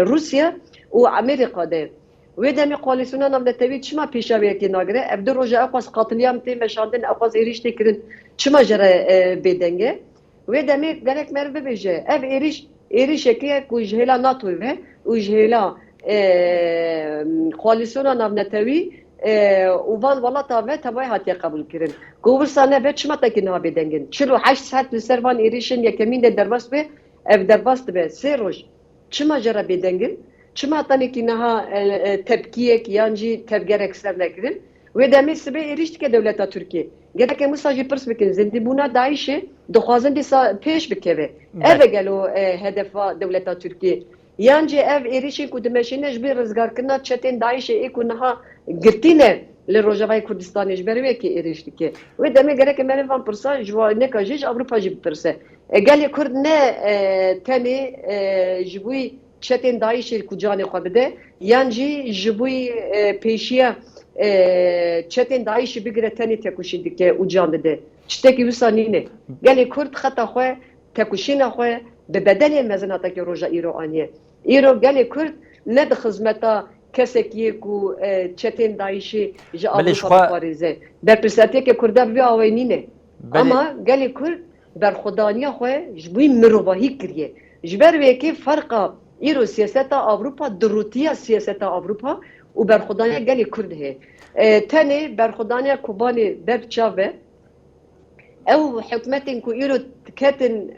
Rusya و امریکا ده و دمی کولیسیون نافنتوی چما پیشاوی کی ناگره ابد روجا اقواس قاتلیام تی مشاندن اقواس ایریش تکرین چما جره بدنگه و دمی گرک مر ببیجه اف ایریش کی کو جهلا ناتو و جهلا کولیسیون نافنتوی و وان ولاتا و تبای هاتی قبول کردن گوبرسانه به چما تکینا بدنگن 48 ساعت لسروان ایریشن یکمین درباست به اف درباست به سه روز چما جره بدنگن چما تانی کی نها تبکیه کی یانجی تبگرک سر نکردن و دمی سبه ایریشت که دولت ترکیه گرک مساجی پرس بکن زندی بونا داعشه دخوازن دیسا پیش بکوه اوه گلو هدف دولت ترکیه یانجی اف ایریشی کو دمشینش بی رزگار کنا چتین داعشه ای کو نها گرتینه لروجاوای کردستانش بروی کی ایریشت که و دمی گرک من وان پرسا جوا نکاجیش اوروپا جی پرسه گلی کرد نه تنی جوی چتین داعشه کو جان خو بده یانجی جوی پیشیا چتین داعشه بگیره تنی تکوشیدی که او جان بده چتکی وسانینه گلی کرد خطا خو تکوشین خو به بدل مزناتا که روجا ایرانیه ایرو گلی کرد ند خدمتا کسی که کو چتین داعشه جا آبروپا پاریزه در پرساتی که کرده بی آوینینه اما گلی کرد بر خدانیا خو جبوی مروباهی کریه جبر ویکی فرقا ایرو سیاستا آوروپا دروتیا سیاستا آوروپا و بر خدانیا گلی کرد هه تاني برخدانيا كوباني برتشافه او حكمتين كو ايرو كاتن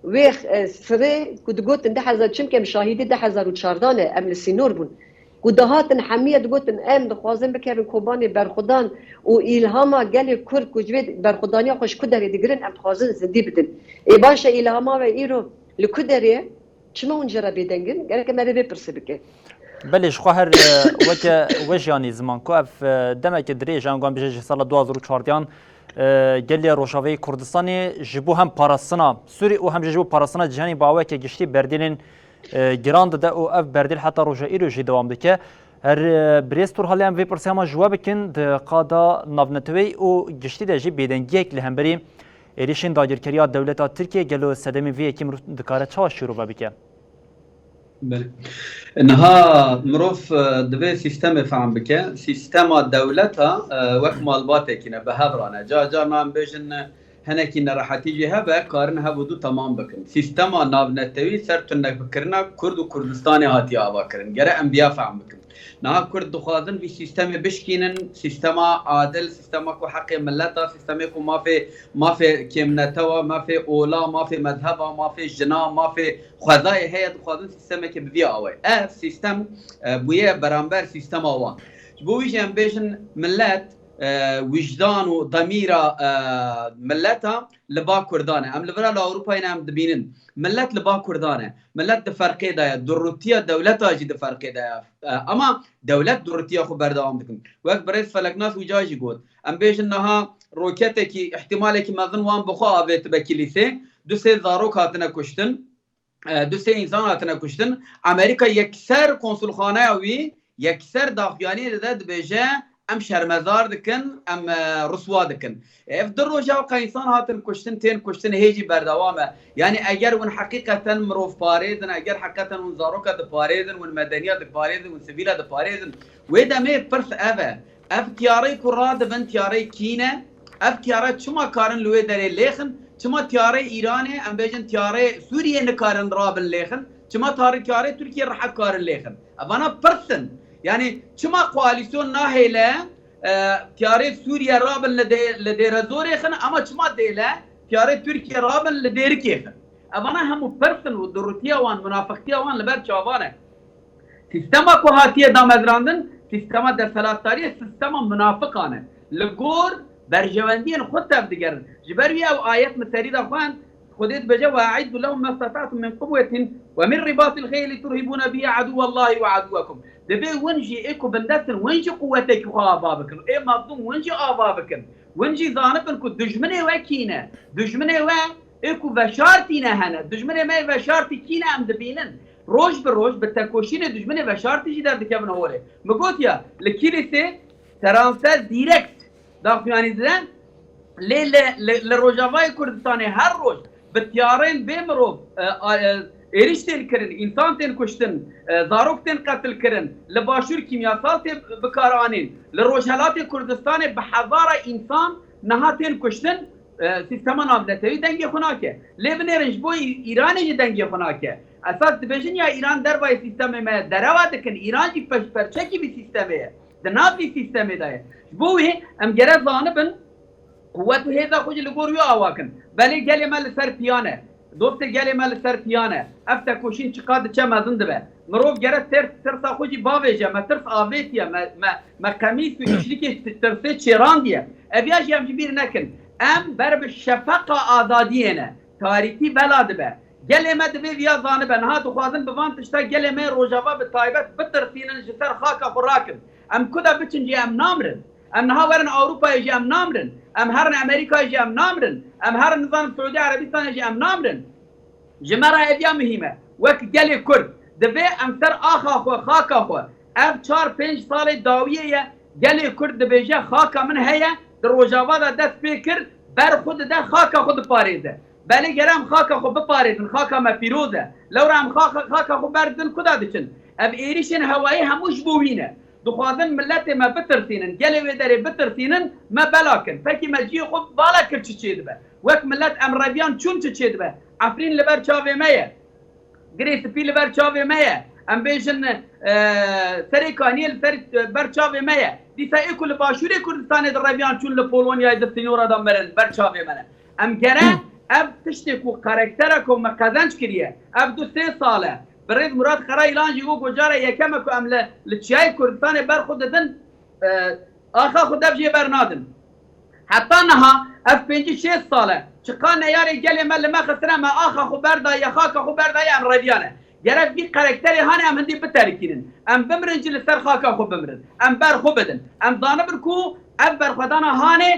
ويخ سري كو دغوت ده حزر چمكم شاهدي ده حزر و چاردانه ام سينور بون كو دهاتن حميه دغوتن ام دخوازن بكرن كوباني برخدان و الهاما گلي كرد كو جويد برخدانيا خوش كدري دگرن ام خوازن زدي بدن اي باشا الهاما و ايرو لكدري چما اونجرا بدنگن گلك مري بپرسبكه بلش خواهر وجیانی زمان که اف دمک دری جانگان بیشه سال 2014 گلی روشاوی کردستانی جبو هم پاراسنا سوری او هم جبو پاراسنا جهانی باوی که گشتی بردیلین گراند ده او اف بردیل حتی روشا ایرو جی دوام دکه هر بریستور حالی هم وی پرسی همه جواب کن ده قادا نافنتوی او گشتی ده جی بیدنگیک لهم ایریشین داگیرکریا دولتا ترکیه گلو سدمی وی اکیم دکاره چاوش شروع بکه بله انها مروف دبي سيستم فهم بك سيستم دولتها وك مالباته كنا بهبرانه جا ما بيجن هنا كنا راح تيجي هبه قارنها بدو تمام بكن سيستم نابنتوي سرت انك بكرنا كرد وكردستاني هاتي ابا كرن جرا انبياء فهم بكن نا كرد خازن في سيستم بشكينن سيستم عادل سيستم كو حق ملتا سيستم كو ما في كيمنتوا ما في اولا ما في مذهبا ما في جنا ما في خدای هيئت خازن سيستم كي بيا اوي سيستم بويه برامبر سيستم اوان بويش ام بيجن ملت وجدان وضمير ملتها لبا كردانه ام لبرا لاوروبا ينام دبينن ملت لبا كردانه ملت دفرقه دا دروتيا دولتها جي دفرقه دا اما دولت دروتيا خو بردام بكم وقت بريس فلكناس وجاجي قول ام بيش انها روكيتك احتمالك ما ظن وان بخوا بيت بكليسه دو سه زاروك هاتنا كشتن دو سه انسان هاتنا كشتن امريكا يكسر قنصلخانه وي يكسر داخياني دد بيجه ام شرمزار دکن ام رسوا دکن افدر روجا قیسان هاتن کشتن تین کشتن هیجی بردوامه یعنی اگر ون حقیقتا مروف پاریدن اگر حقیقتا ون زاروکا د پاریدن ون مدنیه د پاریدن ون سیویلا د پاریدن و دمه پرس اف تیاری کراد بن تیاری کینه اف تیاری چما کارن لوی دری لخن چما تیاری ایرانی ام بیجن تیاری سوریه نکارن رابن لخن چما تیاری ترکیه راح کارن لخن اوانا پرسن يعني شما قواليسيون ناهيله تياري سوريا رابن لدير زوري خن اما شما ديله تياري تركيا رابن لدير كيخن اما هم بيرسون ودروتيا وان منافقتيا وان لبر شوابانه سيستما كو هاتيه دامزراندن سيستما در سلطاري سيستما منافقانه لغور برجواندين خود تفدگرن جبروي او ايات مسريد اخوان خديت بجا واعد لهم ما استطعتم من قوه ومن رباط الخيل ترهبون به عدو الله وعدوكم دبي ونجي اكو بندتن ونجي قوتك وابابكن اي مظلوم ونجي ابابكن ونجي ظانبن كو دجمني وكينا دجمني و اكو بشارتينا هنا دجمني ما بشارتي كينا ام دبينن روج بروج بالتكوشين دجمني بشارتي جي دردك ابن هوري مقوت يا لكيلسي ترانسفير دايركت داخل يعني زين للروجافاي كردستاني هر روج بالتيارين بمروف ایریش تین کرن انسان تین کشتن زاروک تین قتل کرن لباشور کیمیاسال تین بکارانین لروجهلات کردستان به هزار انسان نها تین کشتن سیستم نافذتوی دنگی خناکه لیبنرنج بو ایرانی دنگی خناکه اساس دبیجن یا ایران در وای سیستم ما دراوات کن ایران جی پرچکی بی سیستمه دنافی سیستمه دای بوی ام گره زانبن قوت هذا خوج لگور یو آواکن بله گلی مال سر پیانه دوست گلی مال سر پیانه افتا کوشین چقاد چه مزن دبه مروف گره ترسا خوجی باویجه ما ترس آویتیه ما قمیس و اشلیکی ترسه چیران دیه اویاش هم جبیر نکن ام برب شفق آزادیه تاریخی بلاد به گلی ما دبی ویا زانه به نها دخوازن بوان تشتا گلی ما روجاوا به تایبت بترسینن جسر خاکا خوراکن ام کدا بچنجی ام نامرن ام نها ورن اوروبا يجي ام نامرن ام هرن امريكا يجي ام نامرن ام هرن نظام السعوديه عربستان يجي ام نامرن جمره اديا مهمه وك قال كرد دبي ام سر اخا خو خاكا خو اب 4-5 سال داويه قال كرد دبيجه خاكا من هيا دروجاوا دست فكر بر خود ده خاكا خود باريزه بله گرم خاكا خو بپاريزن خاكا ما فيروزه لو رام خاكا خو بردن كدا دچن اب ايريشن هوائي هموش بوهينه دخوازن ملت ما بترسينن جلي وداري بترسينن ما بلاكن فكي ما جي خب بالا كر تشيد به وك ملت امرابيان چون تشيد به عفرين لبر چاوي ميه گريس بي لبر چاوي ميه ام بيجن سري كانيل سر بر چاوي ميه دي ساي كل باشوري كردستان درابيان چون لپولونيا د سينورا دمرن بر چاوي منه ام گره اب تشتكو كاركتركو مقازنج كريه اب 2-3 ساله بريد مراد خرا اعلان جيگو گجاره یکم کو عمله لچای کردستان بر خود دن آخا خود بجی برنادن حتی نها اف 5-6 ساله چقان یاری گلی مل ما خسره ما آخا خو بردا یا خاکا خو بردا ام ردیانه گرفت بی کاراکتری هانه ام هندی بترکینن ام بمرن جل سر خاکا خو بمرن ام بر خو بدن ام دانه برکو ام بر خدانا هانه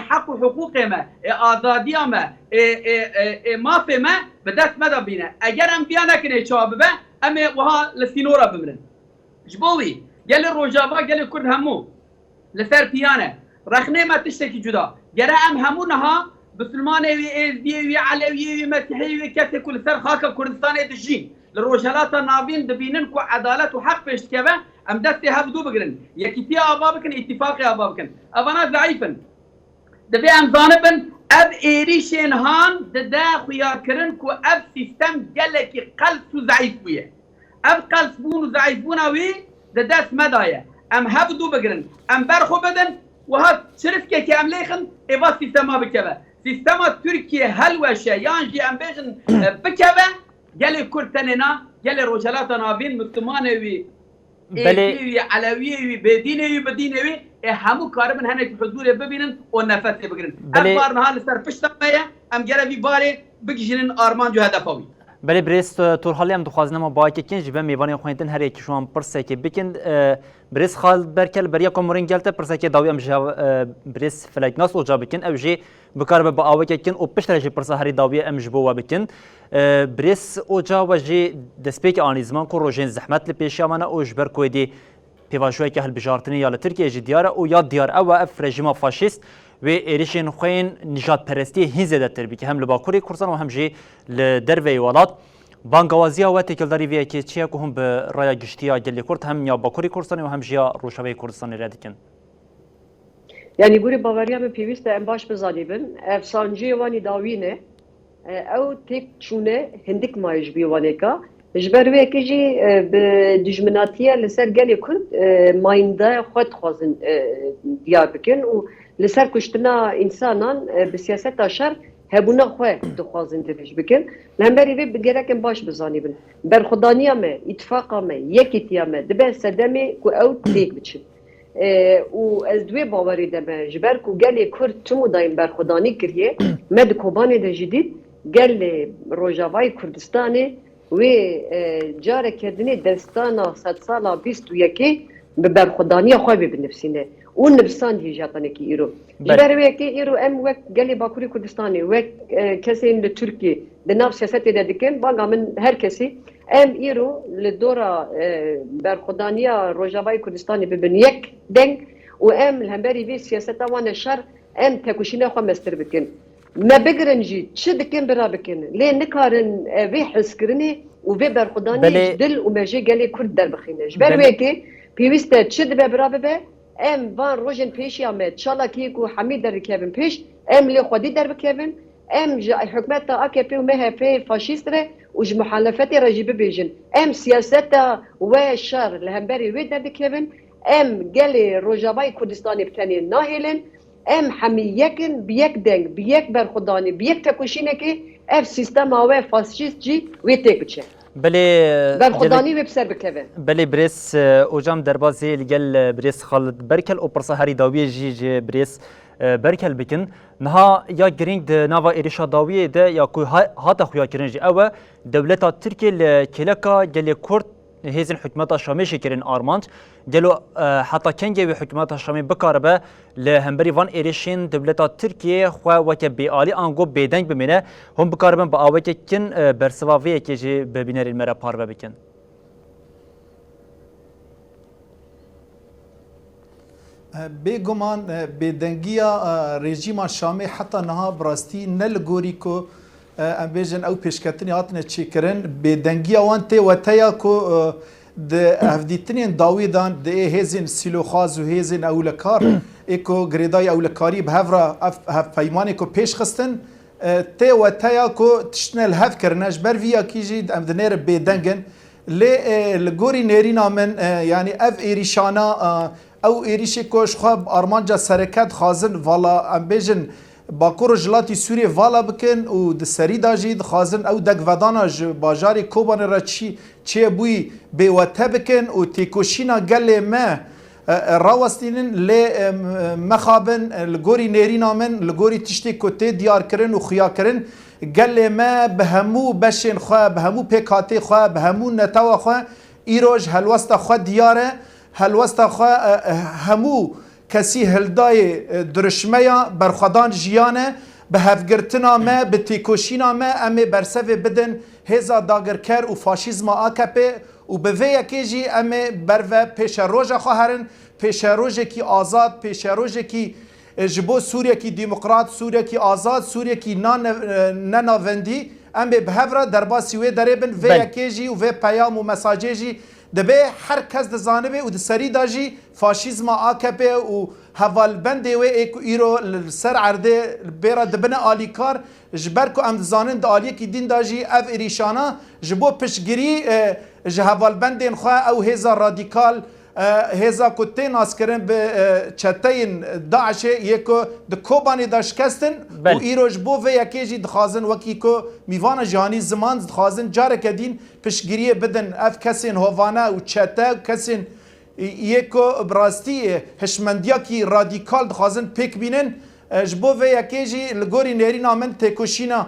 حق و حقوق ما آزادی ما مافی ما به دست مدا بینه اگر ام بیا نکنه چابه ام وها لسینورا بمرن جبوی گل روجاوا گل کرد همو لسر پیانه رخنه ما تشتکی جدا گره ام همو نها بسلمانه وی ازدیه وی علویه وی مسیحی وی کسی کل سر خاک کردستان دجین لروجهلات نابین دبینن کو عدالت و حق پیش کبه ام دستی هبدو بگرن یکی تی آبا بکن اتفاقی آبا بکن اوانا ضعیفن دبی ام زانبن اب ایریشن هان ددا خویار کرن کو اب سیستم گلکی قلس و ضعیف بویه اب قلس بون و ضعیف بون اوی دداس مدایه ام هبدو بگرن ام برخو بدن و ها شرفکه که ام لیخن ایوا سیستما بکبه سیستما ترکیه هلوشه یانجی ام بیشن بکبه گلی کرتنینا گلی روجهلات نابین مسلمانه وی ایوی علویه وی بدینه وی بدینه وی همو کاربن هنه که حضور ببینن و نفس بگیرن ام بارن حال سر پشتمه ام گره باره بگیرن آرمان جو هدفاوی بله برست تور حالی هم دخوازنم و با که کنج به میوانی خویندن هر یکی شوان پرسه که بکند برست خالد برکل بریا کمرین گلته پرسه که داوی امجا برست فلک ناس اوجا بکن اوجی بکار به آوی که کن و پشترجی پرسه هری داوی امجبو و بکن برست اوجا و جی دسپیک آنیزمان کو روزین زحمت لپیشی آمانه اوج بر کویدی پیواشوی که هل بجارتنی یا لترکیه جی دیاره او یا دیار او اف رژیم فاشیست و ایریشین خوین نجات پرستی هنزه تر که هم لباکوری کردستان و هم جی لدروی ولات بانگوازیا و تکلداری وی که چیا که هم به رای گشتیا گلی کرد هم یا باکوری کردستان و هم جیا روشوی کردستان ردیکن یعنی گوری باوریا من پیوسته ام باش بزانیبن افسانجی وانی داوینه او تک چونه هندک مایج بیوانه که جبر وی که جی به دجمناتیه لسر گلی کرد ماینده خود خوازن دیار بکن و لسر کشتنا انسانان به سیاست شر هبونا خواه دخوازن دفش بکن لهمبری وی بگرکن باش بزانیبن برخدانیا ما اتفاقا ما یکیتیا ما دبه سدمی که او تلیک بچن و از دوی باوری دمه جبر که گلی کرد چمو دایم برخدانی کریه مد کوبانی ده جدید گل روجاوای کردستانی و جاره کردنی دستانا 100 سالا 21 به برخدانی خواه بنفسینه اون نفسان هیجاتانه کی ایرو جبروی کی ایرو ام وک گلی باکوری کردستانی وک کسی in ترکیه دناف سیاستی دادکن باگا من هر کسی ام ایرو لدورا برخدانیا روجاوای کردستانی ببین یک دنگ و ام الهمبری وی سیاست وان شر ام تکوشینه خو مستر بکن ما بگرنجی چه دکن برا بکن لی نکارن وی حس کرنی و به برخودانی بله. دل و مجه گلی کرد در بخینه جبر ویتی پیوسته چه دبه برابه به ام وان روژن پیشی آمد چالاکی کو حمید در کبن پیش ام لی خودی در بکبن ام حکومت AKP و MHP فاشیست ره و محالفت رجیبه بیجن ام سیاست و شر لهمبری وی در بکبن ام گلی روجاوای کردستانی بتنی ناهیلن ام همیکن بیک دنگ بیک برخودانی بیک تکوشینه که اف سیستم و فاشیست جی وی تک بچه بله برخودانی وی بسر بکبن بله بريس اوجام دربازي لقال بريس خالد بركل او برصا هاري داويه جي بريس بركل بكن نها يا جرينج نافا إريشا داويه ده يا كو هاتا خويا كرنجي او دولتا تركيا كيلكا جالي كورت هيزن حكومات الشامي شكرين ارمانت جالو حتى كنجي بحكومات الشامي بكاربه لهمبري فان إريشين دولتا تركيا خوا وكا بيالي انغو بيدنج بمينه هم بكاربن باوكا كن برسوافيه كيجي ببينر المرا باربه بكن بێگومان بێدەنگیە رێژیما شامێ حتا نەها بڕاستی نەلگۆری کو ئەم بێژن ئەو پێشکەتنی هاتنە چێکردن بێدەنگیە وان تێوەتەیە کو هەفدیتنێن داویدان دێ هێزین سیلۆخواز و هێزین ئەولەکار ئێکۆ گرێدای ئەولەکاری بە هەڤرا هەفپەیمانێک و پێشخستن تێوەتەیە کو تشتنە لە هەفکردنەش بەرڤیەکیژی ئەم دنێرە بێدەنگن لێ لە گۆری نێرینا من یعنی ئەv ئێریشانە او ایریشی کوش خواب آرمانجا سرکت خازن والا ام بیجن باکور جلاتی سوریه والا بکن و د سری داجید خازن او دگ ودانا باجاری کوبان را چی بوی بیوته بکن و تیکوشینا گله ما راوستینن لی مخابن لگوری نیرینا من لگوری تشتی کتی دیار کرن و خیا کرن گله ما بهمو بشن خواه بهمو پیکاتی خواه بهمو نتاوا خواه ایروج هلوستا خواه دیاره هلوستا خواه همو کسی هلدای درشمه برخدان جیانه به هفگرتنا ما به تیکوشینا ما امی برسوه بدن هزا داگرکر و فاشیزم AKP و به وی اکیجی امی بروه پیش روژه خواهرن پیش روژه کی آزاد پیش روژه کی جبو سوریه کی دیمقراط سوریه کی آزاد سوریه کی نناوندی امی به هفره درباسی وی داره بن وی اکیجی و وی پیام و مساجی دبی هر کس دزانه و دسری داجی فاشیزم AKP و هوالبند و ایرو سر عرده بیرا دبنه آلیکار جبر کو ام دزانن د آلیه کی دین داجی اف ایریشانا جبو پشگیری هوالبندین خو او هزا رادیکال هزا کوتی ناسکرن به چتین داعش یکو د کوبانی داشکستن و ایروج بو و یکیجی دخازن وکی کو میوان جهانی زمان دخازن جاره کدین پشگیری بدن اف کسین هوانا و چته کسین یکو براستی هشمندیا کی رادیکال دخازن پک بینن جبو و یکیجی لگوری نری نامن تکوشینا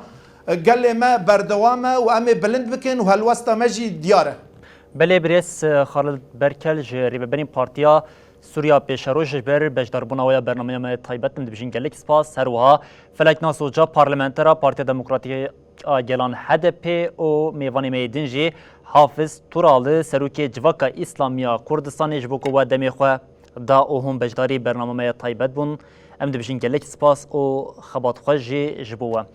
گله ما بردوامه و ام بلند بکن و هلوستا مجی دیاره بله بريس خالد بركل جري ببني بارتيا سوريا بيشروج بر بجداربونا ويا برنامج ما تايبت دبجين جلك سپاس هروها فلك ناسو جا پارلمانترا بارتيا ديمقراطيه جلان HDP او ميواني ميدنجي حافظ تورال سروكي جواكا اسلاميا كردستان جبوكو و دميخو دا اوهم بجداري برنامج ما تايبت بون ام دبجين جلك سپاس او خبات خوجي جبوه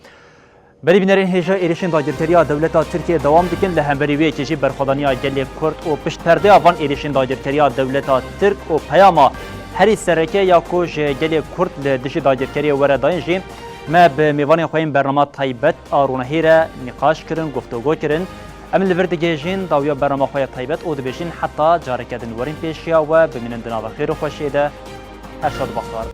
بری بینرین هیجا ایریشن داگیرکریا دولتا ترکیه دوام دکن لهمبری وی کشی برخودانیا گلی کرد و پشت پرده آوان ایریشن داگیرکریا دولتا ترک و پیاما هری سرکه یا کوش گلی کرد لدشی داگیرکریا ورداین جی ما به میوان خویم برنامه تایبت آرونه هیره نقاش کرن گفتگو کرن ام لوردگی جین داویا برنامه خوی تایبت او دبیشین حتی جاری کردن ورین پیشیا و بمینن دنا و خیر و خوشیده ارشاد بختار